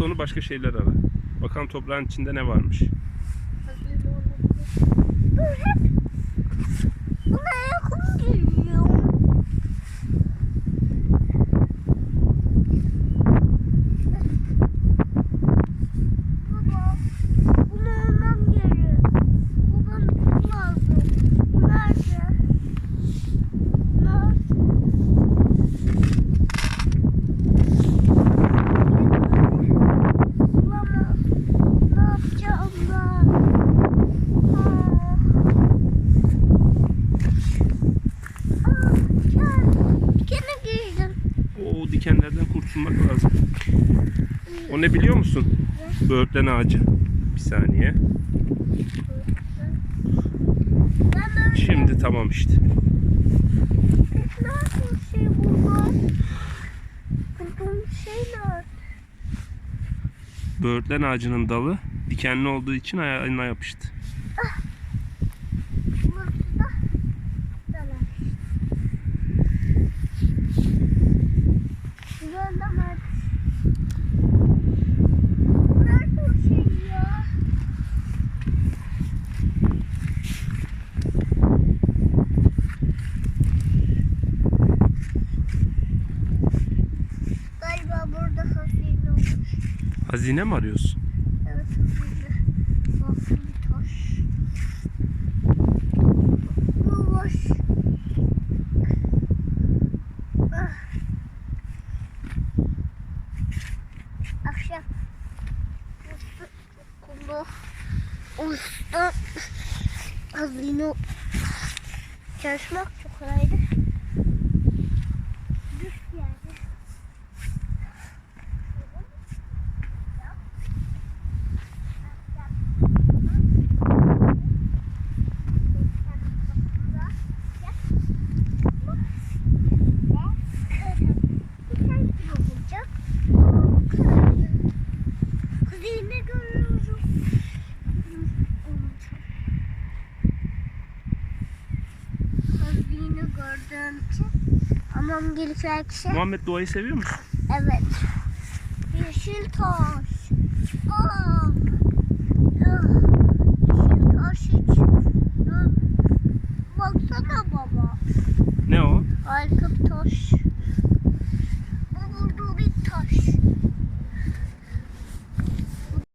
At onu başka şeyler ara. Bakalım toprağın içinde ne varmış. Buraya kum geliyor. Baba, bunu almam gerek. Bu bana kum lazım. Nerede? Nerede? Bulamam. Ne yapacağım ben? Dikene girdim. O dikenlerden kurtulmak lazım. O ne biliyor musun? Ne? Böğürtlen ağacı. Bir saniye. Şimdi tamam işte. Nasıl şey bulmam? Bulduğum şeyler. Böğürtlen ağacının dalı dikenli olduğu için ayağına yapıştı. Burası da tamam. Güzellemez. Nerede o şey ya? Galiba burada hazine olur. Hazine mi arıyorsun? Evet, hazine. Bak bir taş. Bu boş. Ah. Akşam. Usta kumda. Usta hazine çalışmak çok kolaydı. Düş yani. Hazine görüyorum. Hazine gördüğüm için amam gereken kişi. Muhammed doğayı seviyor musun? Evet. Yeşil taş. Aa. Yeşil taş hiç. Baksana baba. Ne o? Harika